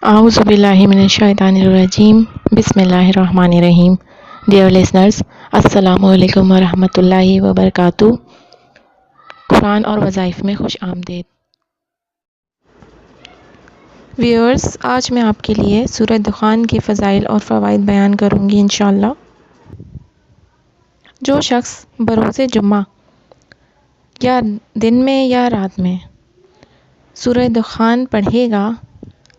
اعوذ باللہ من الشیطان الرجیم بسم اللہ الرحمن الرحیم. ڈیئر لسنرز، السلام علیکم ورحمۃ اللہ وبرکاتہ. قرآن اور وظائف میں خوش آمدید. ویورز، آج میں آپ کے لیے سورہ دخان کے فضائل اور فوائد بیان کروں گی انشاءاللہ. جو شخص بروز جمعہ یا دن میں یا رات میں سورہ دخان پڑھے گا،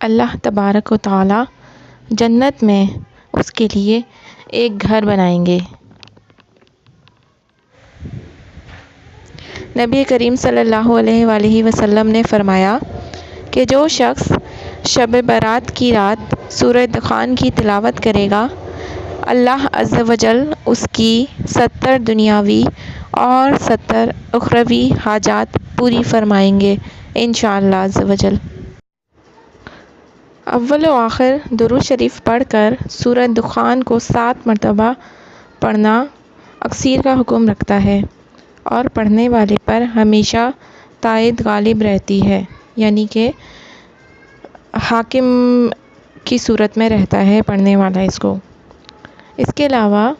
اللہ تبارک و تعالی جنت میں اس کے لیے ایک گھر بنائیں گے. نبی کریم صلی اللہ علیہ وآلہ وسلم نے فرمایا کہ جو شخص شب برات کی رات سورہ دخان کی تلاوت کرے گا، اللہ عز و جل اس کی 70 دنیاوی اور 70 اخروی حاجات پوری فرمائیں گے انشاءاللہ عز و جل. اول و آخر درود شریف پڑھ کر سورہ دخان کو 7 مرتبہ پڑھنا اکثیر کا حکم رکھتا ہے، اور پڑھنے والے پر ہمیشہ تائید غالب رہتی ہے، یعنی کہ حاکم کی صورت میں رہتا ہے پڑھنے والا اس کو. اس کے علاوہ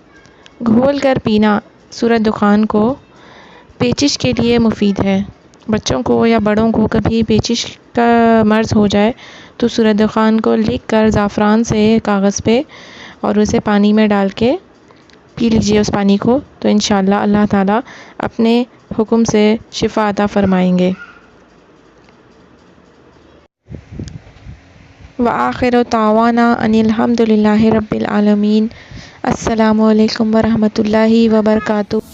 گھول کر پینا سورہ دخان کو پیچش کے لیے مفید ہے. بچوں کو یا بڑوں کو کبھی پیچش کا مرض ہو جائے تو سورہ دخان کو لکھ کر زعفران سے کاغذ پہ اور اسے پانی میں ڈال کے پی لیجیے اس پانی کو، تو انشاءاللہ اللہ تعالیٰ اپنے حکم سے شفا عطا فرمائیں گے. وآخر دعوانا ان الحمد للہ رب العالمین. السلام علیکم ورحمۃ اللہ وبرکاتہ.